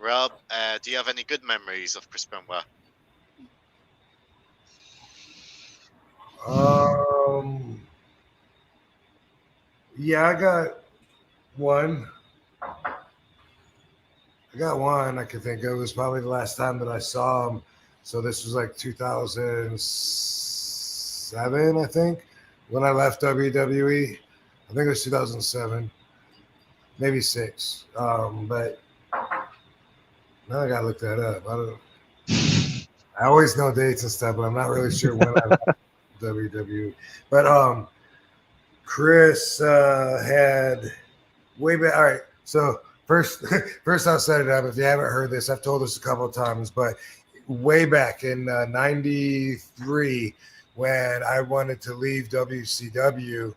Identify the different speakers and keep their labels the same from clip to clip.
Speaker 1: Rob, do you have any good memories of Chris Benoit?
Speaker 2: Yeah, I got one. I can think of. It was probably the last time that I saw him. So this was like 2007, I think, when I left WWE. I think it was 2007, maybe 6. But now I gotta look that up. I always know dates and stuff, but I'm not really sure when I left WWE. But Chris had way back. All right, so first I'll set it up. If you haven't heard this, I've told this a couple of times, but way back in '93, when I wanted to leave WCW,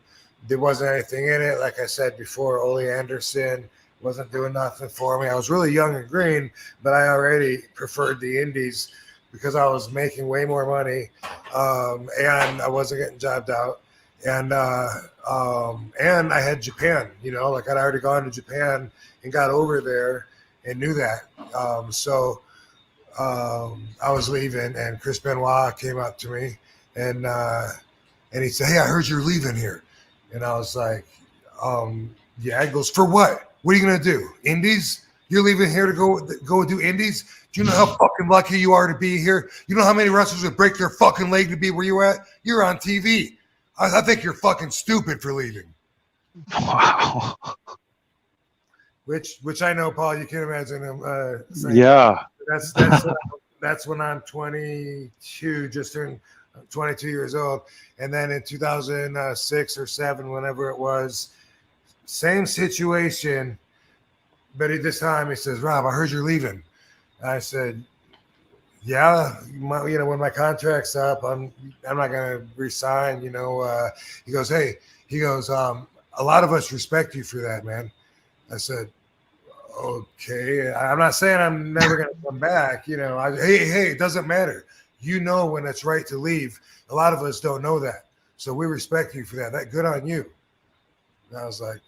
Speaker 2: there wasn't anything in it. Like I said before, Ole Anderson wasn't doing nothing for me. I was really young and green, but I already preferred the indies because I was making way more money, and I wasn't getting jobbed out. And I had Japan, like I'd already gone to Japan and got over there and knew that. So I was leaving, and Chris Benoit came up to me, and he said, "Hey, I heard you're leaving here," and I was like, "Yeah." He goes, "For what? What are you gonna do? Indies? You're leaving here to go do indies? Do you know how fucking lucky you are to be here? You know how many wrestlers would break their fucking leg to be where you're at? You're on TV. I think you're fucking stupid for leaving."
Speaker 3: Wow.
Speaker 2: Which I know, Paul. You can imagine him. Saying
Speaker 3: Yeah.
Speaker 2: That's when I'm 22, just turned 22 years old, and then in 2006 or 7, whenever it was, same situation, but at this time he says, "Rob, I heard you're leaving." I said, "Yeah, when my contract's up, I'm not gonna resign." He goes, "Hey," "a lot of us respect you for that, man." I said, "Okay, I'm not saying I'm never gonna come back. Hey, it doesn't matter. When it's right to leave. A lot of us don't know that, so we respect you for that. That good on you." And I was like,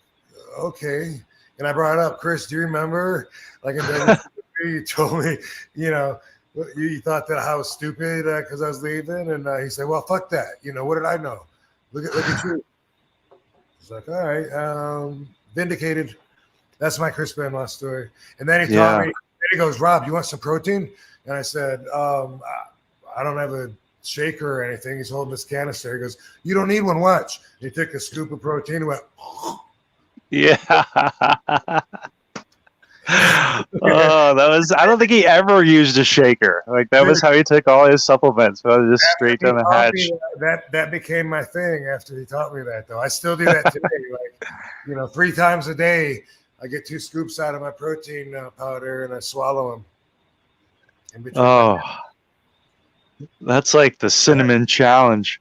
Speaker 2: "Okay." And I brought up, "Chris, do you remember, like in WWE, you told me, you thought that I was stupid because I was leaving?" And he said, "Well, fuck that. What did I know? Look at you." He's like, "All right, vindicated." That's my Chris Benoit story. And then he taught me. Then he goes, "Rob, you want some protein?" And I said, "I don't have a shaker or anything." He's holding this canister. He goes, "You don't need one. Watch." He took a scoop of protein and went,
Speaker 3: Yeah. Oh, I don't think he ever used a shaker. Like that was how he took all his supplements. Just straight down the hatch.
Speaker 2: That became my thing after he taught me that, though. I still do that today. 3 times a day, I get 2 scoops out of my protein powder and I swallow them.
Speaker 3: Oh, that's like the cinnamon challenge.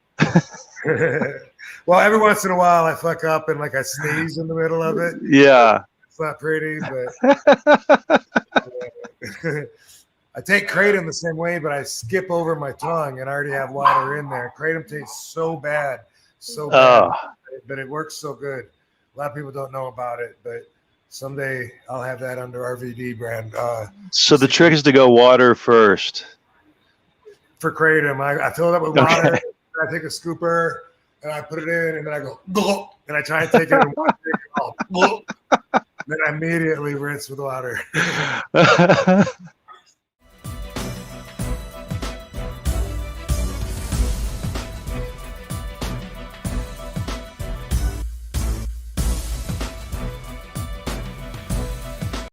Speaker 2: Well, every once in a while I fuck up and I sneeze in the middle of it.
Speaker 3: Yeah.
Speaker 2: It's not pretty, but I take kratom the same way, but I skip over my tongue and I already have water in there. Kratom tastes so bad, but it works so good. A lot of people don't know about it, but someday I'll have that under RVD brand.
Speaker 3: So the trick is to go water first.
Speaker 2: For kratom, I fill it up with water. Okay. I take a scooper and I put it in, and then I go, and I try and take it and watch it all. Then I immediately rinse with water.